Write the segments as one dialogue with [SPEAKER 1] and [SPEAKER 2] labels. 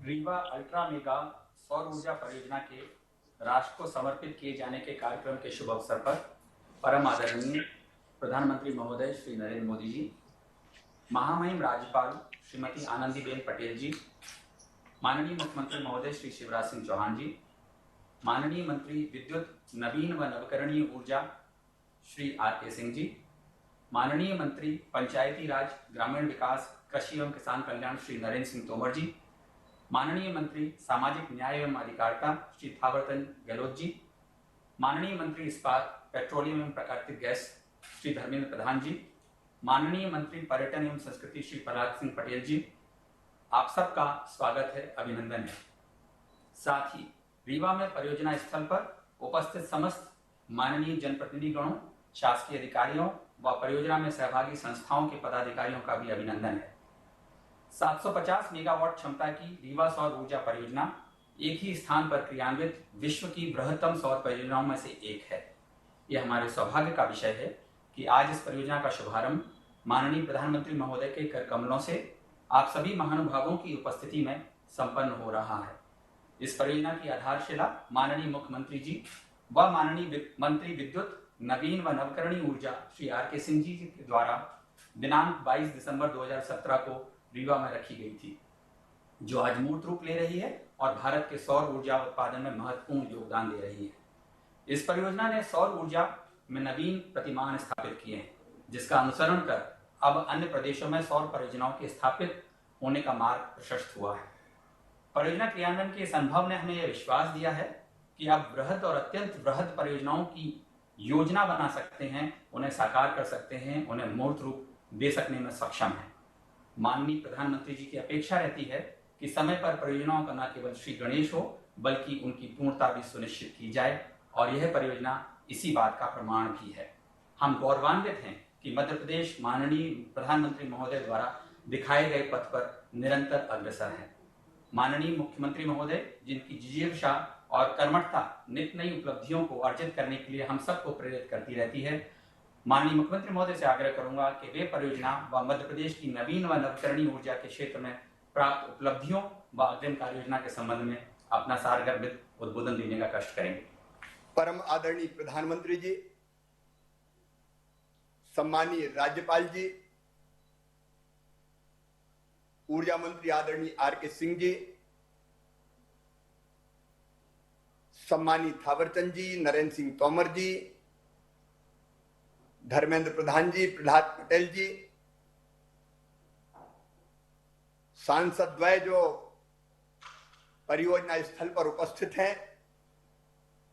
[SPEAKER 1] Rewa ultra mega सौर ऊर्जा परियोजना के राष्ट्र को समर्पित किए जाने के कार्यक्रम के शुभ अवसर पर परम आदरणीय प्रधानमंत्री महोदय श्री नरेंद्र मोदी जी, महामहिम राज्यपाल श्रीमती आनंदीबेन पटेल जी, माननीय मुख्यमंत्री महोदय श्री शिवराज सिंह चौहान जी, माननीय मंत्री विद्युत नवीन व नवकरणीय ऊर्जा श्री आर.के. सिंह जी, माननीय मंत्री पंचायती राज ग्रामीण विकास कृषि एवं किसान कल्याण श्री नरेंद्र सिंह तोमर जी, माननीय मंत्री सामाजिक न्याय एवं अधिकारिता श्री थावरचंद गहलोत जी, माननीय मंत्री इस्पात पेट्रोलियम एवं प्राकृतिक गैस श्री धर्मेंद्र प्रधान जी, माननीय मंत्री पर्यटन एवं संस्कृति श्री प्रहलाद सिंह पटेल जी, आप सबका स्वागत है, अभिनंदन है। साथ ही रीवा में परियोजना स्थल पर उपस्थित समस्त माननीय जनप्रतिनिधिगणों, शासकीय अधिकारियों व परियोजना में सहभागी संस्थाओं के पदाधिकारियों का भी अभिनंदन है। 750 मेगावाट क्षमता की रीवा सौर ऊर्जा परियोजना एक ही स्थान पर क्रियान्वित विश्व की बृहत्तम सौर परियोजनाओं में से एक है। यह हमारे सौभाग्य का विषय है कि आज इस परियोजना का शुभारंभ माननीय प्रधानमंत्री महोदय के कर कमलों से आप सभी महानुभावों की उपस्थिति में संपन्न हो रहा है। इस परियोजना की आधारशिला माननीय मुख्यमंत्री जी व माननीय मंत्री विद्युत नवीन व नवकरणीय ऊर्जा श्री आर.के. सिंह जी के द्वारा दिनांक 22 दिसंबर 2017 को रीवा में रखी गई थी, जो आज मूर्त रूप ले रही है और भारत के सौर ऊर्जा उत्पादन में महत्वपूर्ण योगदान दे रही है। इस परियोजना ने सौर ऊर्जा में नवीन प्रतिमान स्थापित किए हैं, जिसका अनुसरण कर अब अन्य प्रदेशों में सौर परियोजनाओं के स्थापित होने का मार्ग प्रशस्त हुआ है। परियोजना क्रियान्वयन के इस अनुभव ने हमें यह विश्वास दिया है कि आप बृहद और अत्यंत बृहद परियोजनाओं की योजना बना सकते हैं, उन्हें साकार कर सकते हैं, उन्हें मूर्त रूप दे सकने में सक्षम है। माननीय प्रधानमंत्री जी की अपेक्षा रहती है कि समय पर परियोजनाओं का न केवल श्री गणेश हो, बल्कि उनकी पूर्णता भी सुनिश्चित की जाए, और यह परियोजना इसी बात का प्रमाण भी है। हम गौरवान्वित हैं कि मध्य प्रदेश माननीय प्रधानमंत्री महोदय द्वारा दिखाए गए पथ पर निरंतर अग्रसर है। माननीय मुख्यमंत्री महोदय, जिनकी जिजीविषा और कर्मठता नित्य नई उपलब्धियों को अर्जित करने के लिए हम सबको प्रेरित करती रहती है, माननीय मुख्यमंत्री महोदय से आग्रह करूंगा कि वे परियोजना व मध्य प्रदेश की नवीन व नवकरणीय ऊर्जा के क्षेत्र में प्राप्त उपलब्धियों व अग्रिम कार्य योजना के संबंध में अपना सारगर्भित उद्बोधन देने का कष्ट करेंगे।
[SPEAKER 2] परम आदरणीय प्रधानमंत्री जी, सम्मानीय राज्यपाल जी, ऊर्जा मंत्री आदरणीय आर.के. सिंह जी, सम्मानीय थावरचंद जी, नरेंद्र सिंह तोमर जी, धर्मेंद्र प्रधान जी, प्रहलाद पटेल जी, सांसद द्वय जो परियोजना स्थल पर उपस्थित हैं,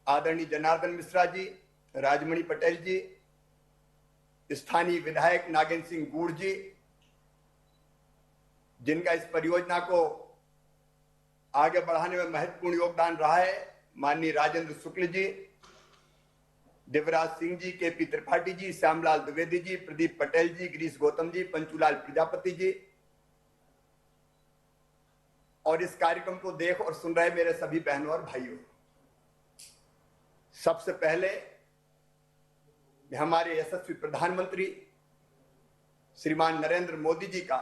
[SPEAKER 2] आदरणीय जनार्दन मिश्रा जी, राजमणि पटेल जी, स्थानीय विधायक नागेंद्र सिंह गूढ़ जी, जिनका इस परियोजना को आगे बढ़ाने में महत्वपूर्ण योगदान रहा है, माननीय राजेंद्र शुक्ल जी, देवराज सिंह जी, के.पी. त्रिपाठी जी, श्यामलाल द्विवेदी जी, प्रदीप पटेल जी, गिरीश गौतम जी, पंचूलाल प्रजापति जी, और इस कार्यक्रम को देख और सुन रहे मेरे सभी बहनों और भाइयों, सबसे पहले मैं हमारे यशस्वी प्रधानमंत्री श्रीमान नरेंद्र मोदी जी का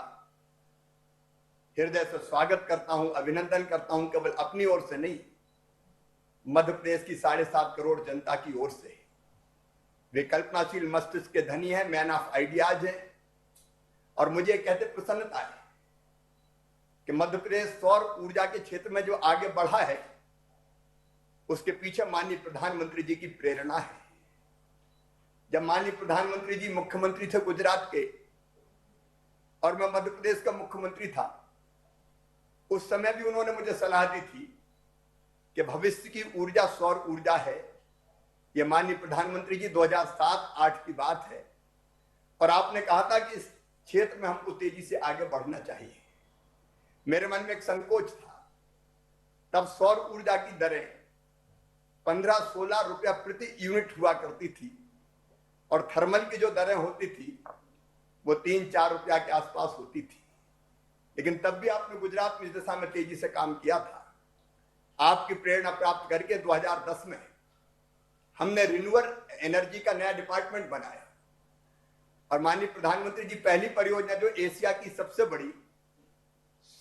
[SPEAKER 2] हृदय से स्वागत करता हूं, अभिनंदन करता हूं, केवल अपनी ओर से नहीं, मध्य प्रदेश की 7.5 करोड़ जनता की ओर से। वे कल्पनाशील मस्तिष्क के धनी हैं, मैन ऑफ आइडियाज हैं, और मुझे कहते प्रसन्नता है कि मध्य प्रदेश सौर ऊर्जा के क्षेत्र में जो आगे बढ़ा है, उसके पीछे माननीय प्रधानमंत्री जी की प्रेरणा है। जब माननीय प्रधानमंत्री जी मुख्यमंत्री थे गुजरात के और मैं मध्य प्रदेश का मुख्यमंत्री था, उस समय भी उन्होंने मुझे सलाह दी थी कि भविष्य की ऊर्जा सौर ऊर्जा है। यह माननीय प्रधानमंत्री जी 2007-8 की बात है, और आपने कहा था कि इस क्षेत्र में हमको तेजी से आगे बढ़ना चाहिए। मेरे मन में एक संकोच था, तब सौर ऊर्जा की दरें 15-16 रुपया प्रति यूनिट हुआ करती थी, और थर्मल की जो दरें होती थी वो 3-4 रुपया के आसपास होती थी। लेकिन तब भी आपने गुजरात में इस दिशा में तेजी से काम किया था। आपकी प्रेरणा प्राप्त करके 2010 में हमने रिन्यूएबल एनर्जी का नया डिपार्टमेंट बनाया, और माननीय प्रधानमंत्री जी पहली परियोजना जो एशिया की सबसे बड़ी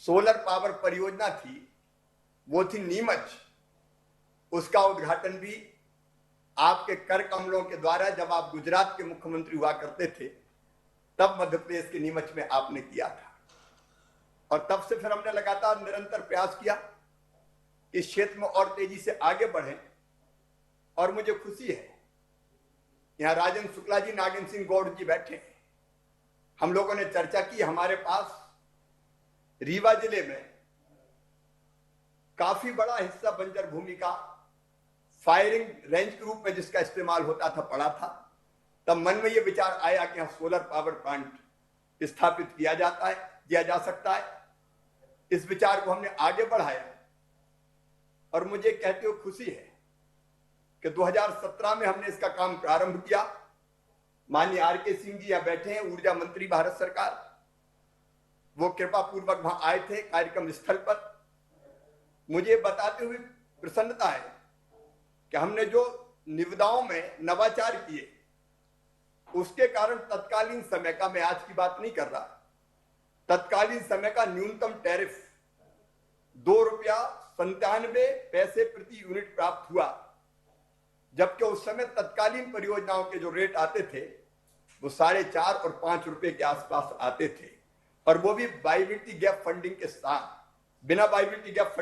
[SPEAKER 2] सोलर पावर परियोजना थी, वो थी नीमच। उसका उद्घाटन भी आपके कर कमलों के द्वारा जब आप गुजरात के मुख्यमंत्री हुआ करते थे तब मध्य प्रदेश के नीमच में आपने किया था। और तब से फिर हमने लगातार निरंतर प्रयास किया इस क्षेत्र में और तेजी से आगे बढ़े। और मुझे खुशी है यहां राजेंद्र शुक्ला जी, नागेंद्र सिंह गौड़ जी बैठे हैं। हम लोगों ने चर्चा की, हमारे पास रीवा जिले में काफी बड़ा हिस्सा बंजर भूमि का फायरिंग रेंज के रूप में जिसका इस्तेमाल होता था पड़ा था। तब मन में यह विचार आया कि यहां सोलर पावर प्लांट स्थापित किया जा सकता है। इस विचार को हमने आगे बढ़ाया और मुझे कहते हुए खुशी है कि 2017 में हमने इसका काम प्रारंभ किया। माननीय आर.के. सिंह जी यहां बैठे हैं, ऊर्जा मंत्री भारत सरकार। वो कृपा पूर्वक वहां आए थे कार्यक्रम स्थल पर। मुझे बताते हुए प्रसन्नता है कि हमने जो निविदाओं में नवाचार किए उसके कारण तत्कालीन समय का, मैं आज की बात नहीं कर रहा, तत्कालीन समय का न्यूनतम टैरिफ ₹2.97 प्रति यूनिट प्राप्त हुआ, जबकि उस समय तत्कालीन परियोजनाओं के जो रेट आते थे वो 4.5 और 5 रुपए के आसपास आते थे। और वो भी वायबिलिटी गैप फंडिंग के साथ। बिना वायबिलिटी गैप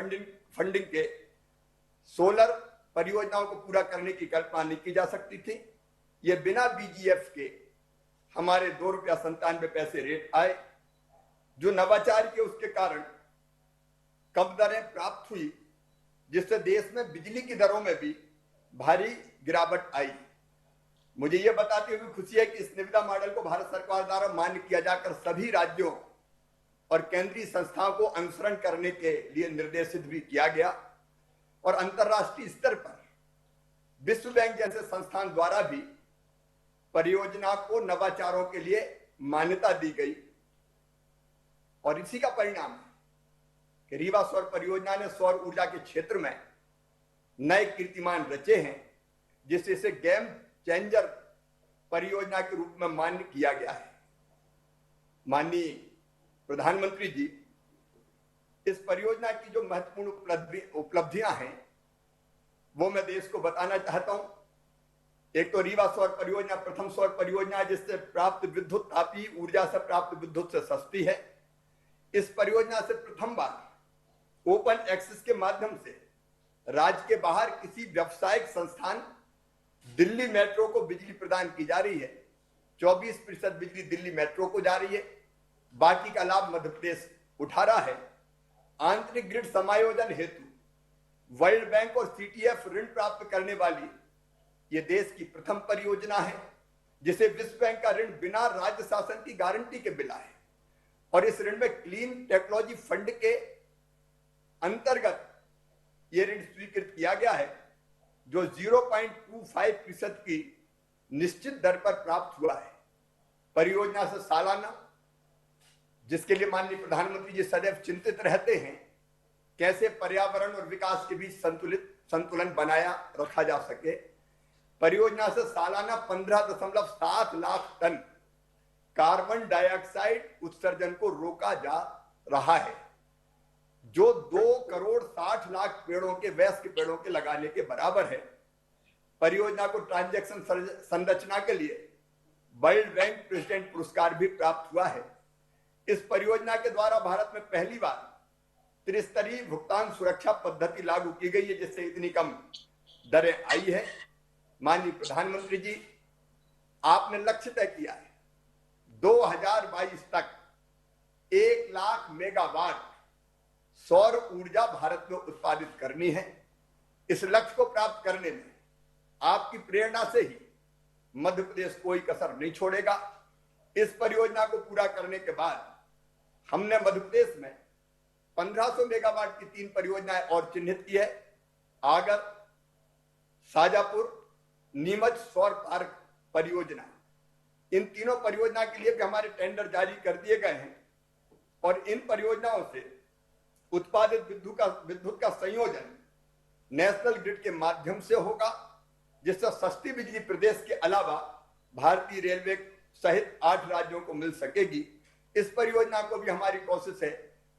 [SPEAKER 2] फंडिंग के सोलर परियोजनाओं को पूरा करने की कल्पना नहीं की जा सकती थी। ये बिना बीजीएफ के हमारे ₹2.97 रेट आए। जो नवाचार के उसके कारण कम दरें प्राप्त हुई, जिससे देश में बिजली की दरों में भी भारी गिरावट आई। मुझे यह बताते हुए खुशी है कि इस निविदा मॉडल को भारत सरकार द्वारा मान्य किया जाकर सभी राज्यों और केंद्रीय संस्थाओं को अनुसरण करने के लिए निर्देशित भी किया गया। और अंतर्राष्ट्रीय स्तर पर विश्व बैंक जैसे संस्थान द्वारा भी परियोजना को नवाचारों के लिए मान्यता दी गई। और इसी का परिणाम है कि रीवा सौर परियोजना ने सौर ऊर्जा के क्षेत्र में नए कीर्तिमान रचे हैं, जिससे इसे गेम चेंजर परियोजना के रूप में मान्य किया गया है। माननीय प्रधानमंत्री जी, इस परियोजना की जो महत्वपूर्ण उपलब्धियां हैं वो मैं देश को बताना चाहता हूं। एक तो रीवा सौर परियोजना प्रथम सौर परियोजना जिससे प्राप्त विद्युत तापीय ऊर्जा से प्राप्त विद्युत से सस्ती है। इस परियोजना से प्रथम बार ओपन एक्सेस के माध्यम से राज्य के बाहर किसी व्यावसायिक संस्थान दिल्ली मेट्रो को बिजली प्रदान की जा रही है। 24% बिजली दिल्ली मेट्रो को जा रही है, बाकी का लाभ मध्य प्रदेश उठा रहा है। आंतरिक ग्रिड समायोजन हेतु वर्ल्ड बैंक और सीटीएफ ऋण प्राप्त करने वाली ये देश की प्रथम परियोजना है, जिसे विश्व बैंक का ऋण बिना राज्य शासन की गारंटी के मिला है। और इस ऋण में क्लीन टेक्नोलॉजी फंड के अंतर्गत यह ऋण स्वीकृत किया गया है, जो 0.25% की निश्चित दर पर प्राप्त हुआ है। परियोजना से सालाना, जिसके लिए माननीय प्रधानमंत्री जी सदैव चिंतित रहते हैं, कैसे पर्यावरण और विकास के बीच संतुलन बनाया रखा जा सके, परियोजना से सालाना 15.7 लाख टन कार्बन डाइऑक्साइड उत्सर्जन को रोका जा रहा है, जो 2.60 करोड़ पेड़ों के, वयस्क पेड़ों के लगाने के बराबर है। परियोजना को ट्रांजैक्शन संरचना के लिए वर्ल्ड बैंक प्रेसिडेंट पुरस्कार भी प्राप्त हुआ है। इस परियोजना के द्वारा भारत में पहली बार त्रिस्तरीय भुगतान सुरक्षा पद्धति लागू की गई है, जिससे इतनी कम दरें आई है। माननीय प्रधानमंत्री जी, आपने लक्ष्य तय किया है 2022 तक 1 लाख मेगावाट सौर ऊर्जा भारत में उत्पादित करनी है। इस लक्ष्य को प्राप्त करने में आपकी प्रेरणा से ही मध्य प्रदेश कोई कसर नहीं छोड़ेगा। इस परियोजना को पूरा करने के बाद हमने मध्य प्रदेश में 1500 मेगावाट की 3 परियोजनाएं और चिन्हित की है। आगर, शाजापुर, नीमच सौर पार्क परियोजना, इन तीनों परियोजना के लिए भी हमारे टेंडर जारी कर दिए गए हैं। और इन परियोजनाओं से उत्पादित विद्युत का संयोजन नेशनल ग्रिड के माध्यम से होगा, जिससे सस्ती बिजली प्रदेश के अलावा भारतीय रेलवे सहित 8 राज्यों को मिल सकेगी। इस परियोजना को भी हमारी कोशिश है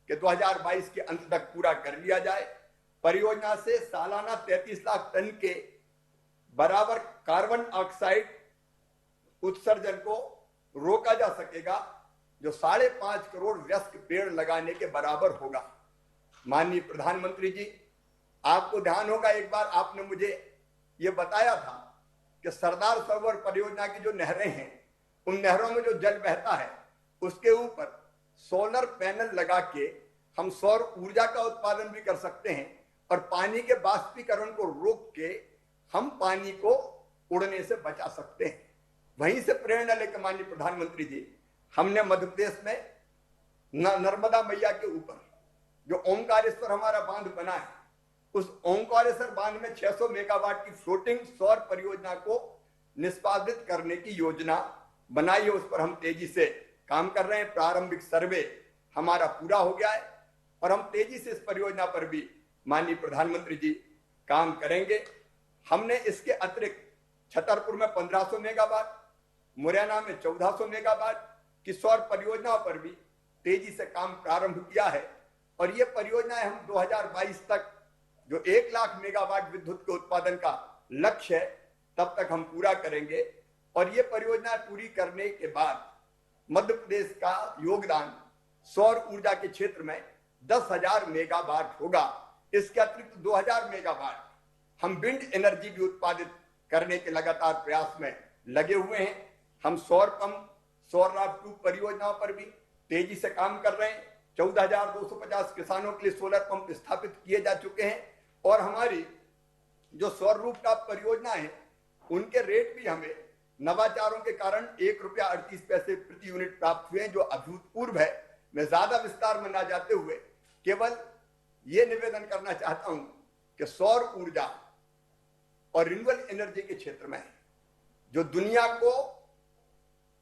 [SPEAKER 2] कि 2022 के अंत तक पूरा कर लिया जाए। परियोजना से सालाना 33 लाख टन के बराबर कार्बन ऑक्साइड उत्सर्जन को रोका जा सकेगा, जो 5.5 करोड़ वयस्क पेड़ लगाने के बराबर होगा। माननीय प्रधानमंत्री जी, आपको ध्यान होगा एक बार आपने मुझे ये बताया था कि सरदार सरोवर परियोजना की जो नहरें हैं, उन नहरों में जो जल बहता है उसके ऊपर सोलर पैनल लगा के हम सौर ऊर्जा का उत्पादन भी कर सकते हैं और पानी के बाष्पीकरण को रोक के हम पानी को उड़ने से बचा सकते हैं। वहीं से प्रेरणा लेकर माननीय प्रधानमंत्री जी, हमने मध्य प्रदेश में नर्मदा मैया के ऊपर जो ओंकारेश्वर हमारा बांध बना है, उस ओंकारेश्वर बांध में 600 मेगावाट की फ्लोटिंग सौर परियोजना को निष्पादित करने की योजना बनाई है। उस पर हम तेजी से काम कर रहे हैं। प्रारंभिक सर्वे हमारा पूरा हो गया है और हम तेजी से इस परियोजना पर भी माननीय प्रधानमंत्री जी काम करेंगे। हमने इसके अतिरिक्त छतरपुर में 1500 मेगावाट, मुरैना में 1400 मेगावाट की सौर परियोजनाओं पर भी तेजी से काम प्रारंभ किया है और ये परियोजनाएं हम 2022 तक जो 1 लाख मेगावाट विद्युत के उत्पादन का लक्ष्य है, तब तक हम पूरा करेंगे। और ये परियोजना पूरी करने के बाद मध्य प्रदेश का योगदान सौर ऊर्जा के क्षेत्र में 10,000 मेगावाट होगा। इसके अतिरिक्त 2,000 मेगावाट हम विंड एनर्जी भी उत्पादित करने के लगातार प्रयास में लगे हुए हैं। हम सौर पंप, सौर राफ्टूप परियोजनाओं पर भी तेजी से काम कर रहे हैं। 14,250 किसानों के लिए सोलर पंप स्थापित किए जा चुके हैं और हमारी जो सौर रूफटॉप परियोजना है, उनके रेट भी हमें नवाचारों के कारण ₹1.38 प्रति यूनिट प्राप्त हुए, जो अभूतपूर्व है। मैं ज्यादा विस्तार में ना जाते हुए केवल ये निवेदन करना चाहता हूं कि सौर ऊर्जा और रिन्यूएबल एनर्जी के क्षेत्र में जो दुनिया को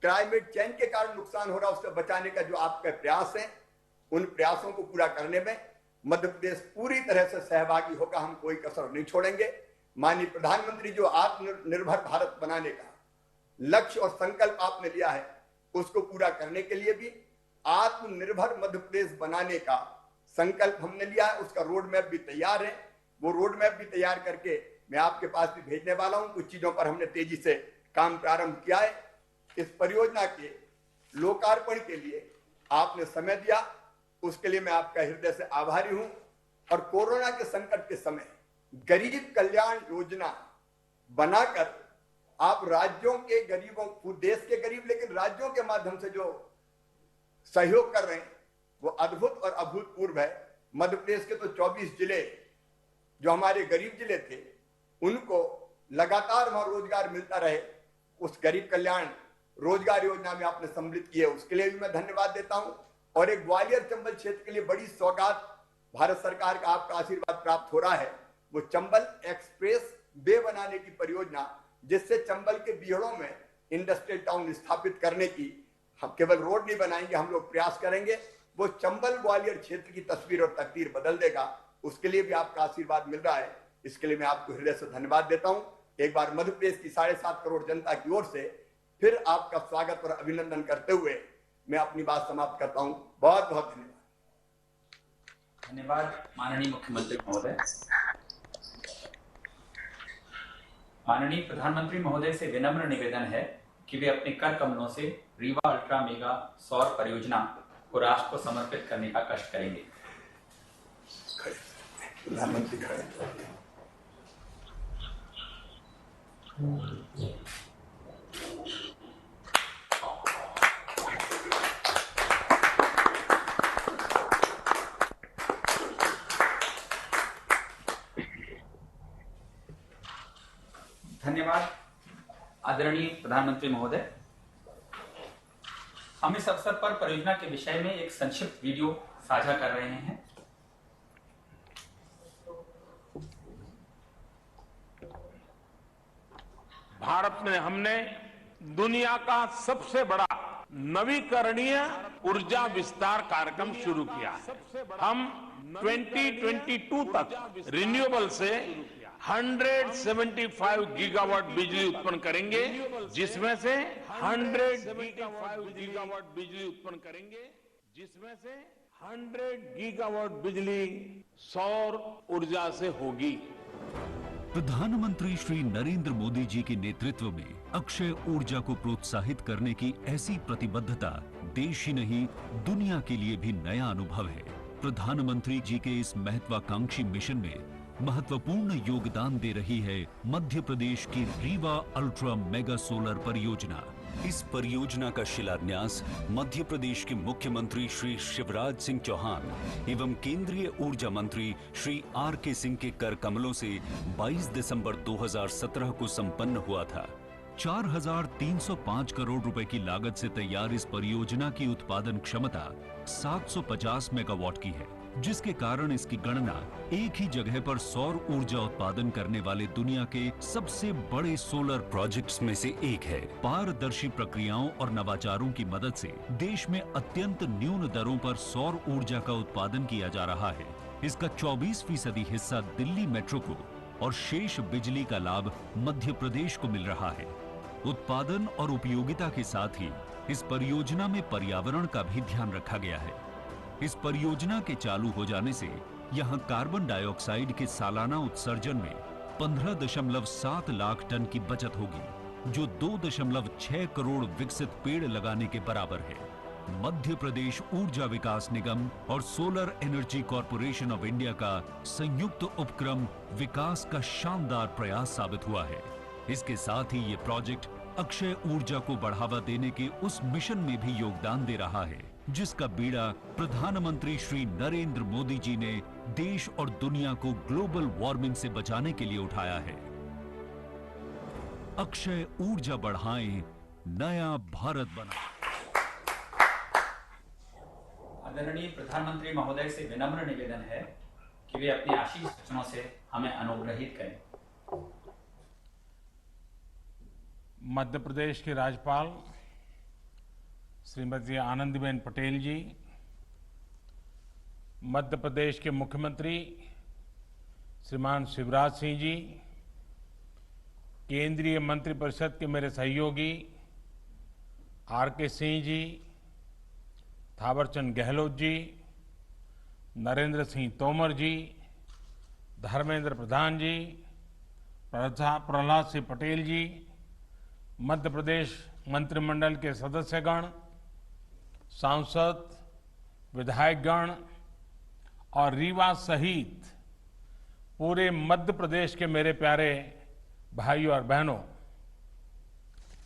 [SPEAKER 2] क्लाइमेट चेंज के कारण नुकसान हो रहा है, उससे बचाने का जो आपके प्रयास है, उन प्रयासों को पूरा करने में मध्य प्रदेश पूरी तरह से सहभागी होगा। हम कोई कसर नहीं छोड़ेंगे। माननीय प्रधानमंत्री जो आत्मनिर्भर भारत बनाने का लक्ष्य और संकल्प आपने लिया है, उसको पूरा करने के लिए भी आत्मनिर्भर मध्य प्रदेश बनाने का संकल्प हमने लिया है। उसका रोड मैप भी तैयार है। वो रोड मैप भी तैयार करके मैं आपके पास भी भेजने वाला हूं। कुछ चीजों पर हमने तेजी से काम प्रारंभ किया है। इस परियोजना के लोकार्पण के लिए आपने समय दिया, उसके लिए मैं आपका हृदय से आभारी हूं। और कोरोना के संकट के समय गरीब कल्याण योजना बनाकर आप राज्यों के गरीबों को, देश के गरीब लेकिन राज्यों के माध्यम से जो सहयोग कर रहे हैं, वो अद्भुत और अभूतपूर्व है। मध्य प्रदेश के तो 24 जिले जो हमारे गरीब जिले थे, उनको लगातार वहां रोजगार मिलता रहे। उस गरीब कल्याण रोजगार योजना में आपने सम्मिलित किए, उसके लिए भी मैं धन्यवाद देता हूं। और एक ग्वालियर चंबल क्षेत्र के लिए बड़ी सौगात भारत सरकार का आपका आशीर्वाद प्राप्त हो रहा है। वो चंबल एक्सप्रेस वे बनाने की परियोजना, जिससे चंबल के बीहड़ों में इंडस्ट्रियल टाउन स्थापित करने की, हम केवल रोड नहीं बनाएंगे, हम लोग प्रयास करेंगे। वो चंबल ग्वालियर क्षेत्र की तस्वीर और तकदीर बदल देगा। उसके लिए भी आपका आशीर्वाद मिल रहा है। इसके लिए मैं आपको हृदय से धन्यवाद देता हूं। एक बार मध्य प्रदेश की 7.5 करोड़ जनता की ओर से फिर आपका स्वागत और अभिनंदन करते हुए मैं अपनी बात समाप्त करता हूं। बहुत बहुत धन्यवाद।
[SPEAKER 1] धन्यवाद माननीय मुख्यमंत्री महोदय। माननीय प्रधानमंत्री महोदय से विनम्र निवेदन है कि वे अपने कर कमलों से रीवा अल्ट्रा मेगा सौर परियोजना को राष्ट्र को समर्पित करने का कष्ट करेंगे।
[SPEAKER 2] प्रधानमंत्री खड़े।
[SPEAKER 1] धन्यवाद आदरणीय प्रधानमंत्री महोदय। हम इस अवसर पर परियोजना के विषय में एक संक्षिप्त वीडियो साझा कर रहे हैं।
[SPEAKER 3] भारत में हमने दुनिया का सबसे बड़ा नवीकरणीय ऊर्जा विस्तार कार्यक्रम शुरू किया है। हम 2022 तक रिन्यूएबल से 175 गीगावाट बिजली उत्पन्न करेंगे, जिसमें से 100 गीगावाट बिजली उत्पन्न करेंगे, जिसमें से 100 गीगावाट बिजली सौर ऊर्जा से होगी।
[SPEAKER 4] प्रधानमंत्री श्री नरेंद्र मोदी जी के नेतृत्व में अक्षय ऊर्जा को प्रोत्साहित करने की ऐसी प्रतिबद्धता देश ही नहीं दुनिया के लिए भी नया अनुभव है। प्रधानमंत्री जी के इस महत्वाकांक्षी मिशन में महत्वपूर्ण योगदान दे रही है मध्य प्रदेश की रीवा अल्ट्रा मेगा सोलर परियोजना। इस परियोजना का शिलान्यास मध्य प्रदेश के मुख्यमंत्री श्री शिवराज सिंह चौहान एवं केंद्रीय ऊर्जा मंत्री श्री R.K. सिंह के कर कमलों से 22 दिसंबर 2017 को संपन्न हुआ था। 4,305 करोड़ रुपए की लागत से तैयार इस परियोजना की उत्पादन क्षमता 750 मेगावाट की है, जिसके कारण इसकी गणना एक ही जगह पर सौर ऊर्जा उत्पादन करने वाले दुनिया के सबसे बड़े सोलर प्रोजेक्ट्स में से एक है। पारदर्शी प्रक्रियाओं और नवाचारों की मदद से देश में अत्यंत न्यून दरों पर सौर ऊर्जा का उत्पादन किया जा रहा है। इसका 24% हिस्सा दिल्ली मेट्रो को और शेष बिजली का लाभ मध्य प्रदेश को मिल रहा है। उत्पादन और उपयोगिता के साथ ही इस परियोजना में पर्यावरण का भी ध्यान रखा गया है। इस परियोजना के चालू हो जाने से यहां कार्बन डाइऑक्साइड के सालाना उत्सर्जन में 15.7 लाख टन की बचत होगी, जो 2.6 करोड़ विकसित पेड़ लगाने के बराबर है। मध्य प्रदेश ऊर्जा विकास निगम और solar energy corporation of India का संयुक्त उपक्रम विकास का शानदार प्रयास साबित हुआ है। इसके साथ ही ये प्रोजेक्ट अक्षय ऊर्जा को बढ़ावा देने के उस मिशन में भी योगदान दे रहा है, जिसका बीड़ा प्रधानमंत्री श्री नरेंद्र मोदी जी ने देश और दुनिया को ग्लोबल वार्मिंग से बचाने के लिए उठाया है। अक्षय ऊर्जा बढ़ाएं, नया भारत बनाएं।
[SPEAKER 1] आदरणीय प्रधानमंत्री महोदय से विनम्र निवेदन है कि वे अपने आशीष वचनों से हमें अनुग्रहित करें।
[SPEAKER 3] मध्य प्रदेश के राज्यपाल श्रीमती आनंदीबेन पटेल जी, मध्य प्रदेश के मुख्यमंत्री श्रीमान शिवराज सिंह जी, केंद्रीय मंत्रिपरिषद के मेरे सहयोगी R.K. सिंह जी, थावरचंद गहलोत जी, नरेंद्र सिंह तोमर जी, धर्मेंद्र प्रधान जी, प्रहलाद सिंह पटेल जी, मध्य प्रदेश मंत्रिमंडल के सदस्यगण, सांसद, विधायकगण और रीवा सहित पूरे मध्य प्रदेश के मेरे प्यारे भाइयों और बहनों,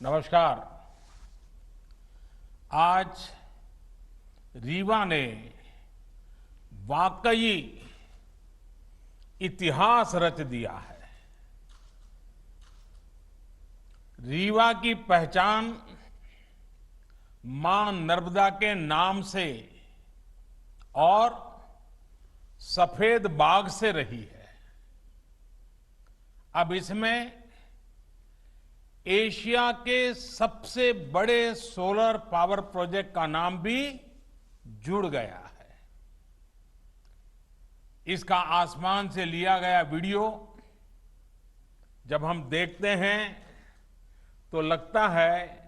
[SPEAKER 3] नमस्कार। आज रीवा ने वाकई इतिहास रच दिया है। रीवा की पहचान मां नर्मदा के नाम से और सफेद बाग से रही है। अब इसमें एशिया के सबसे बड़े सोलर पावर प्रोजेक्ट का नाम भी जुड़ गया है। इसका आसमान से लिया गया वीडियो जब हम देखते हैं तो लगता है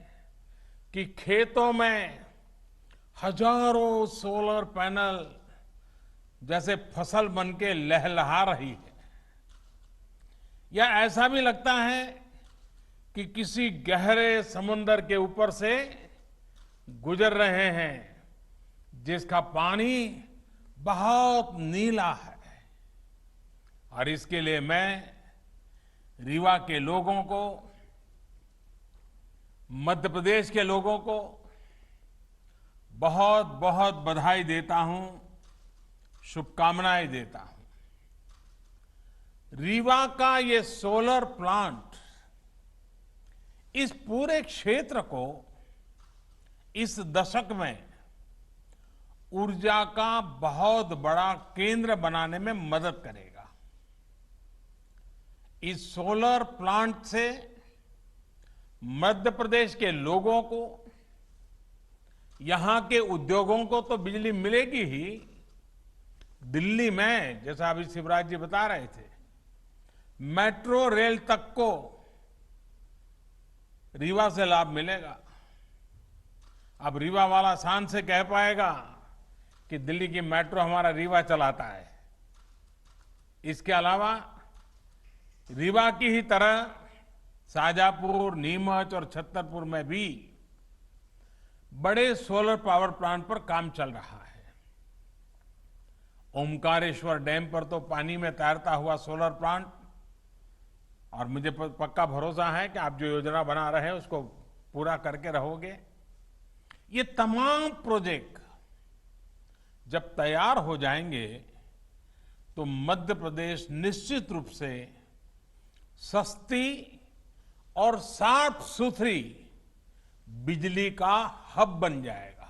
[SPEAKER 3] कि खेतों में हजारों सोलर पैनल जैसे फसल बनके लहलहा रही है, या ऐसा भी लगता है कि किसी गहरे समुद्र के ऊपर से गुजर रहे हैं, जिसका पानी बहुत नीला है। और इसके लिए मैं रीवा के लोगों को, मध्य प्रदेश के लोगों को बहुत बहुत बधाई देता हूं, शुभकामनाएं देता हूं। रीवा का ये सोलर प्लांट इस पूरे क्षेत्र को इस दशक में ऊर्जा का बहुत बड़ा केंद्र बनाने में मदद करेगा। इस सोलर प्लांट से मध्य प्रदेश के लोगों को, यहां के उद्योगों को तो बिजली मिलेगी ही, दिल्ली में जैसा अभी शिवराज जी बता रहे थे, मेट्रो रेल तक को रीवा से लाभ मिलेगा। अब रीवा वाला शान से कह पाएगा कि दिल्ली की मेट्रो हमारा रीवा चलाता है। इसके अलावा रीवा की ही तरह शाजापुर, नीमच और छतरपुर में भी बड़े सोलर पावर प्लांट पर काम चल रहा है। ओमकारेश्वर डैम पर तो पानी में तैरता हुआ सोलर प्लांट, और मुझे पक्का भरोसा है कि आप जो योजना बना रहे हैं उसको पूरा करके रहोगे। ये तमाम प्रोजेक्ट जब तैयार हो जाएंगे तो मध्य प्रदेश निश्चित रूप से सस्ती और साफ सुथरी बिजली का हब बन जाएगा।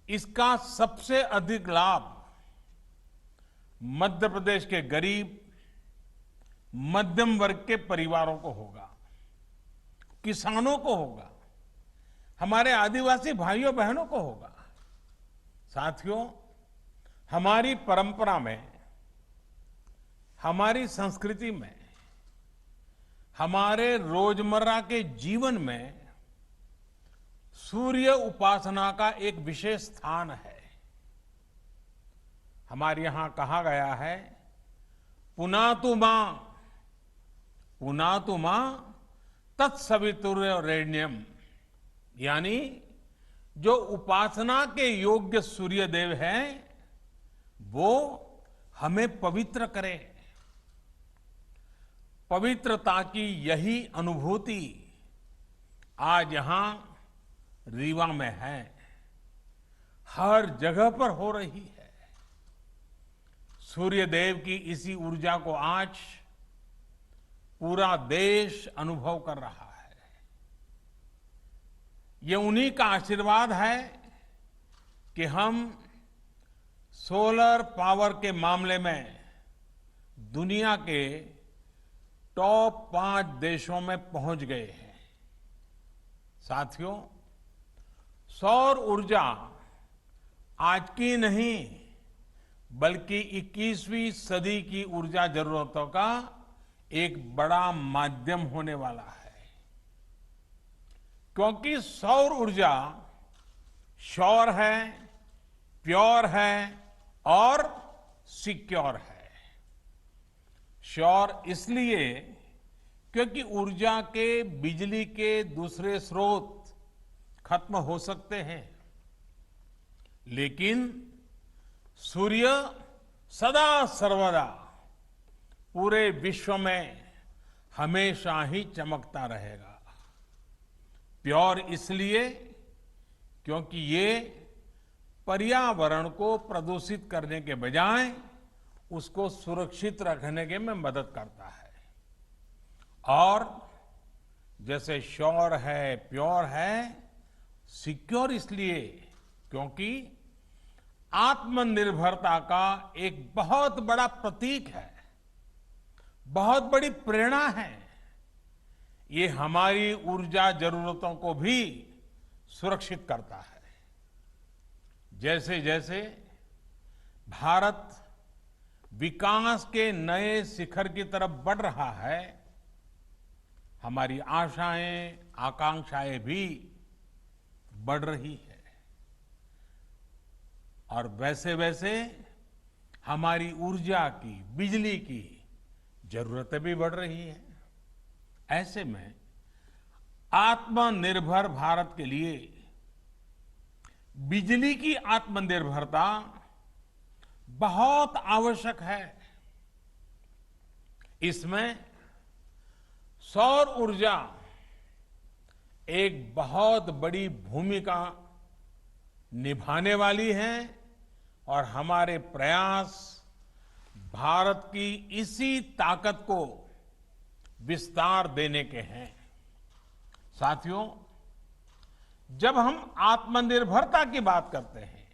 [SPEAKER 3] इसका सबसे अधिक लाभ मध्य प्रदेश के गरीब, मध्यम वर्ग के परिवारों को होगा, किसानों को होगा, हमारे आदिवासी भाइयों बहनों को होगा। साथियों, हमारी परंपरा में, हमारी संस्कृति में, हमारे रोजमर्रा के जीवन में सूर्य उपासना का एक विशेष स्थान है। हमारे यहां कहा गया है, पुनातु मां तत्सवितुर्वरेण्यम, यानी जो उपासना के योग्य सूर्य देव हैं वो हमें पवित्र करे। पवित्रता की यही अनुभूति आज यहां रीवा में है, हर जगह पर हो रही है। सूर्य देव की इसी ऊर्जा को आज पूरा देश अनुभव कर रहा है। ये उन्हीं का आशीर्वाद है कि हम सोलर पावर के मामले में दुनिया के टॉप 5 देशों में पहुंच गए हैं। साथियों, सौर ऊर्जा आज की नहीं बल्कि 21वीं सदी की ऊर्जा जरूरतों का एक बड़ा माध्यम होने वाला है, क्योंकि सौर ऊर्जा श्योर है, प्योर है और सिक्योर है। श्योर इसलिए क्योंकि ऊर्जा के, बिजली के दूसरे स्रोत खत्म हो सकते हैं, लेकिन सूर्य सदा सर्वदा पूरे विश्व में हमेशा ही चमकता रहेगा। प्योर इसलिए क्योंकि ये पर्यावरण को प्रदूषित करने के बजाय उसको सुरक्षित रखने के में मदद करता है। और जैसे श्योर है, प्योर है, सिक्योर इसलिए क्योंकि आत्मनिर्भरता का एक बहुत बड़ा प्रतीक है, बहुत बड़ी प्रेरणा है। ये हमारी ऊर्जा जरूरतों को भी सुरक्षित करता है। जैसे जैसे भारत विकास के नए शिखर की तरफ बढ़ रहा है, हमारी आशाएं, आकांक्षाएं भी बढ़ रही है, और वैसे वैसे हमारी ऊर्जा की, बिजली की जरूरतें भी बढ़ रही हैं। ऐसे में आत्मनिर्भर भारत के लिए बिजली की आत्मनिर्भरता बहुत आवश्यक है। इसमें सौर ऊर्जा एक बहुत बड़ी भूमिका निभाने वाली है, और हमारे प्रयास भारत की इसी ताकत को विस्तार देने के हैं। साथियों, जब हम आत्मनिर्भरता की बात करते हैं,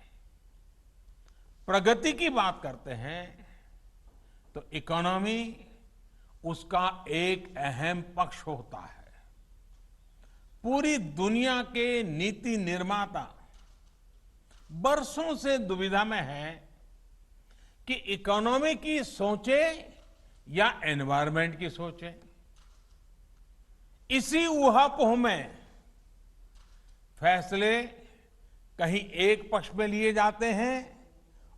[SPEAKER 3] प्रगति की बात करते हैं, तो इकोनॉमी उसका एक अहम पक्ष होता है। पूरी दुनिया के नीति निर्माता बरसों से दुविधा में है कि इकोनॉमी की सोचे या एनवायरनमेंट की सोचे। इसी ऊहापोह में फैसले कहीं एक पक्ष में लिए जाते हैं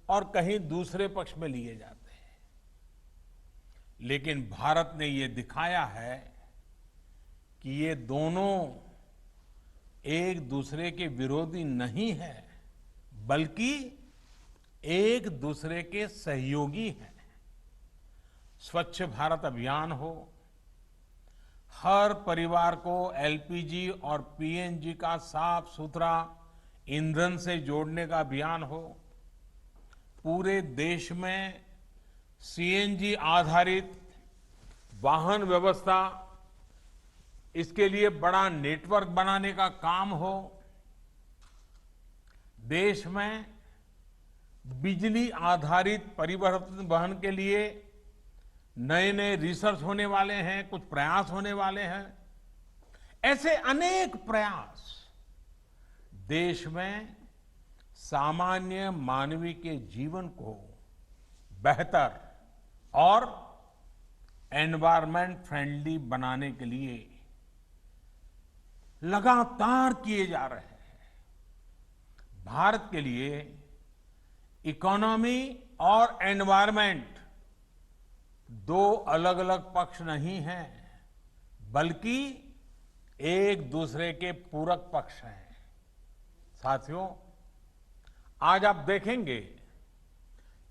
[SPEAKER 3] और कहीं दूसरे पक्ष में लिए जाते हैं। लेकिन भारत ने ये दिखाया है कि ये दोनों एक दूसरे के विरोधी नहीं है, बल्कि एक दूसरे के सहयोगी हैं। स्वच्छ भारत अभियान हो, हर परिवार को एलपीजी और पीएनजी का साफ सुथरा ईंधन से जोड़ने का अभियान हो, पूरे देश में सीएनजी आधारित वाहन व्यवस्था, इसके लिए बड़ा नेटवर्क बनाने का काम हो, देश में बिजली आधारित परिवहन वहन के लिए नए नए रिसर्च होने वाले हैं, कुछ प्रयास होने वाले हैं। ऐसे अनेक प्रयास देश में सामान्य मानवीय के जीवन को बेहतर और एनवायरमेंट फ्रेंडली बनाने के लिए लगातार किए जा रहे हैं। भारत के लिए इकोनॉमी और एनवायरमेंट दो अलग अलग पक्ष नहीं हैं, बल्कि एक दूसरे के पूरक पक्ष हैं। साथियों, आज आप देखेंगे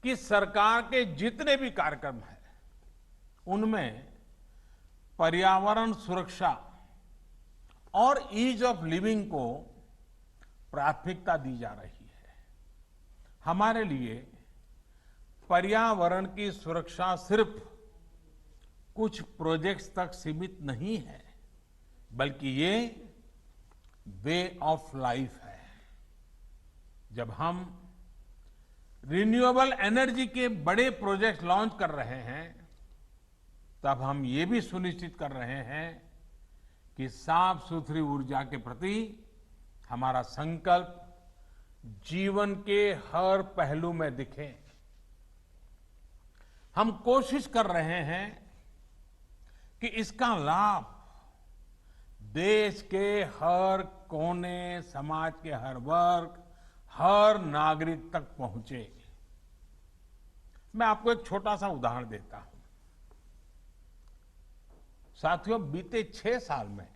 [SPEAKER 3] कि सरकार के जितने भी कार्यक्रम हैं, उनमें पर्यावरण सुरक्षा और ईज ऑफ लिविंग को प्राथमिकता दी जा रही है। हमारे लिए पर्यावरण की सुरक्षा सिर्फ कुछ प्रोजेक्ट्स तक सीमित नहीं है, बल्कि ये वे ऑफ लाइफ है। जब हम रिन्यूएबल एनर्जी के बड़े प्रोजेक्ट लॉन्च कर रहे हैं, तब हम ये भी सुनिश्चित कर रहे हैं कि साफ सुथरी ऊर्जा के प्रति हमारा संकल्प जीवन के हर पहलू में दिखे। हम कोशिश कर रहे हैं कि इसका लाभ देश के हर कोने, समाज के हर वर्ग, हर नागरिक तक पहुंचे। मैं आपको एक छोटा सा उदाहरण देता हूं। साथियों, बीते 6 साल में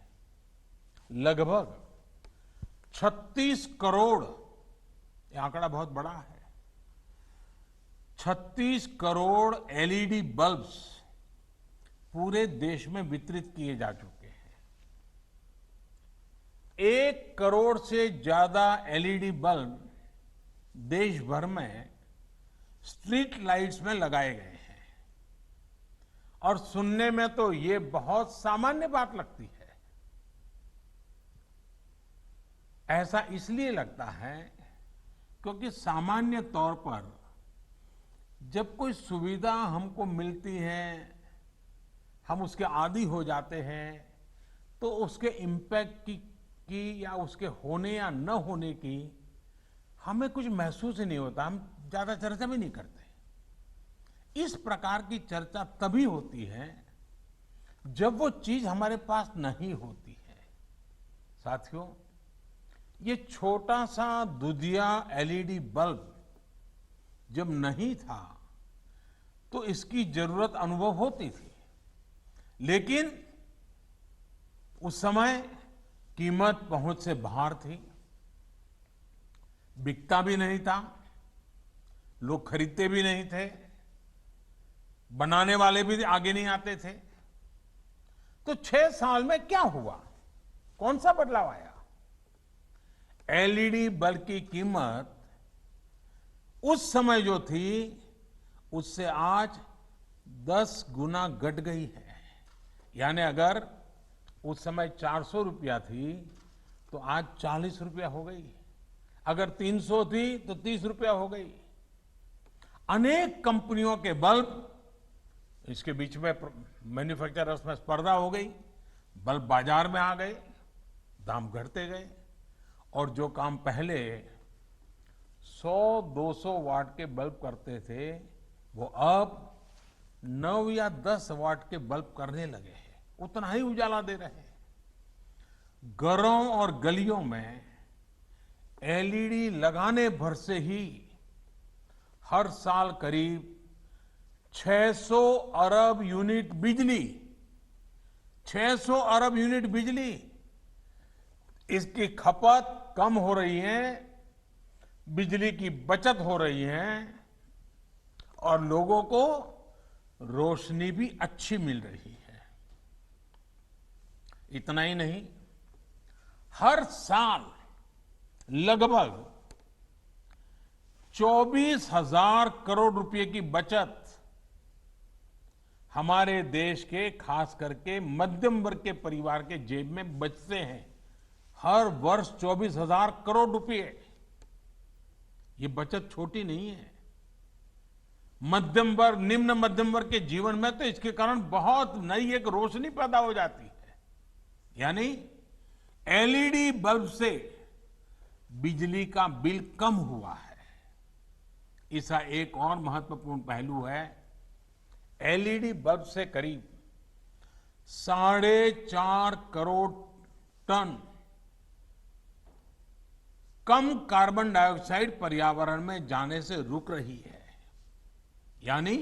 [SPEAKER 3] लगभग 36 करोड़, ये आंकड़ा बहुत बड़ा है, 36 करोड़ एलईडी बल्ब्स पूरे देश में वितरित किए जा चुके हैं। 1 करोड़ से ज्यादा एलईडी बल्ब देश भर में स्ट्रीट लाइट्स में लगाए गए हैं। और सुनने में तो ये बहुत सामान्य बात लगती है। ऐसा इसलिए लगता है क्योंकि सामान्य तौर पर जब कोई सुविधा हमको मिलती है, हम उसके आदी हो जाते हैं, तो उसके इम्पैक्ट की या उसके होने या न होने की हमें कुछ महसूस ही नहीं होता, हम ज्यादा चर्चा भी नहीं करते। इस प्रकार की चर्चा तभी होती है जब वो चीज हमारे पास नहीं होती है। साथियों, ये छोटा सा दुधिया एलईडी बल्ब जब नहीं था तो इसकी जरूरत अनुभव होती थी, लेकिन उस समय कीमत पहुंच से बाहर थी, बिकता भी नहीं था, लोग खरीदते भी नहीं थे, बनाने वाले भी आगे नहीं आते थे। तो 6 साल में क्या हुआ, कौन सा बदलाव आया? एलईडी बल्ब की कीमत उस समय जो थी उससे आज 10 गुना घट गई है। यानी अगर उस समय 400 रुपया थी तो आज 40 रुपया हो गई, अगर 300 थी तो 30 रुपया हो गई। अनेक कंपनियों के बल्ब, इसके बीच में मैन्युफैक्चरर्स में स्पर्धा हो गई, बल्ब बाजार में आ गए, दाम घटते गए, और जो काम पहले 100-200 वाट के बल्ब करते थे वो अब 9 या 10 वाट के बल्ब करने लगे हैं, उतना ही उजाला दे रहे हैं। घरों और गलियों में एलईडी लगाने भर से ही हर साल करीब 600 अरब यूनिट बिजली, 600 अरब यूनिट बिजली इसकी खपत कम हो रही है, बिजली की बचत हो रही है और लोगों को रोशनी भी अच्छी मिल रही है। इतना ही नहीं, हर साल लगभग 24,000 करोड़ रुपए की बचत हमारे देश के खास करके मध्यम वर्ग के परिवार के जेब में बचते हैं। हर वर्ष 24,000 करोड़ रुपए। ये बचत छोटी नहीं है। मध्यम वर्ग, निम्न मध्यम वर्ग के जीवन में तो इसके कारण बहुत नई एक रोशनी पैदा हो जाती है। यानी एलईडी बल्ब से बिजली का बिल कम हुआ है। इसका एक और महत्वपूर्ण पहलू है, एलईडी बल्ब से करीब 4.5 करोड़ टन कम कार्बन डाइऑक्साइड पर्यावरण में जाने से रुक रही है। यानी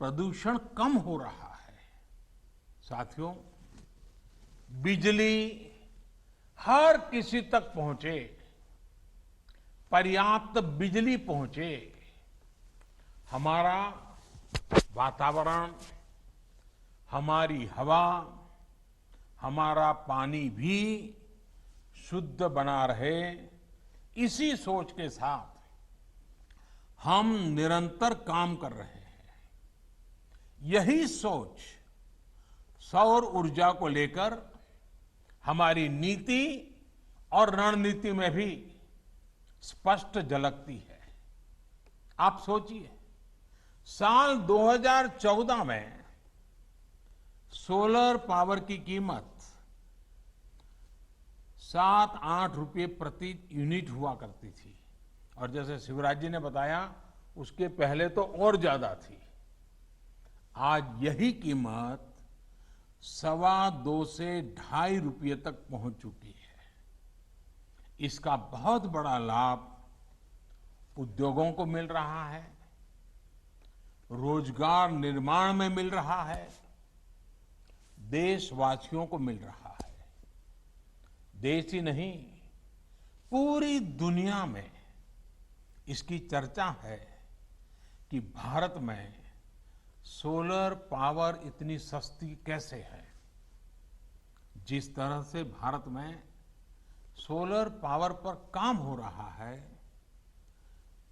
[SPEAKER 3] प्रदूषण कम हो रहा है। साथियों, बिजली हर किसी तक पहुंचे, पर्याप्त बिजली पहुंचे, हमारा वातावरण, हमारी हवा, हमारा पानी भी शुद्ध बना रहे, इसी सोच के साथ हम निरंतर काम कर रहे हैं। यही सोच सौर ऊर्जा को लेकर हमारी नीति और रणनीति में भी स्पष्ट झलकती है। आप सोचिए, साल 2014 में सोलर पावर की कीमत 7-8 रुपये प्रति यूनिट हुआ करती थी और जैसे शिवराज जी ने बताया, उसके पहले तो और ज्यादा थी। आज यही कीमत 2.25 से 2.5 रुपये तक पहुंच चुकी है। इसका बहुत बड़ा लाभ उद्योगों को मिल रहा है, रोजगार निर्माण में मिल रहा है, देशवासियों को मिल रहा है। देश ही नहीं, पूरी दुनिया में इसकी चर्चा है कि भारत में सोलर पावर इतनी सस्ती कैसे है। जिस तरह से भारत में सोलर पावर पर काम हो रहा है,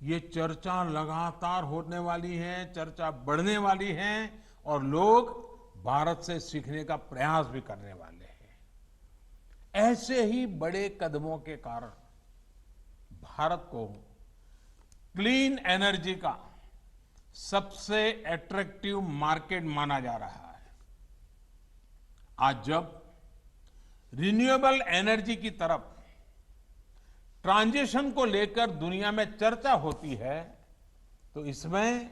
[SPEAKER 3] ये चर्चा लगातार होने वाली है, चर्चा बढ़ने वाली है और लोग भारत से सीखने का प्रयास भी करने वाले हैं। ऐसे ही बड़े कदमों के कारण भारत को क्लीन एनर्जी का सबसे अट्रैक्टिव मार्केट माना जा रहा है। आज जब रिन्यूएबल एनर्जी की तरफ ट्रांजिशन को लेकर दुनिया में चर्चा होती है, तो इसमें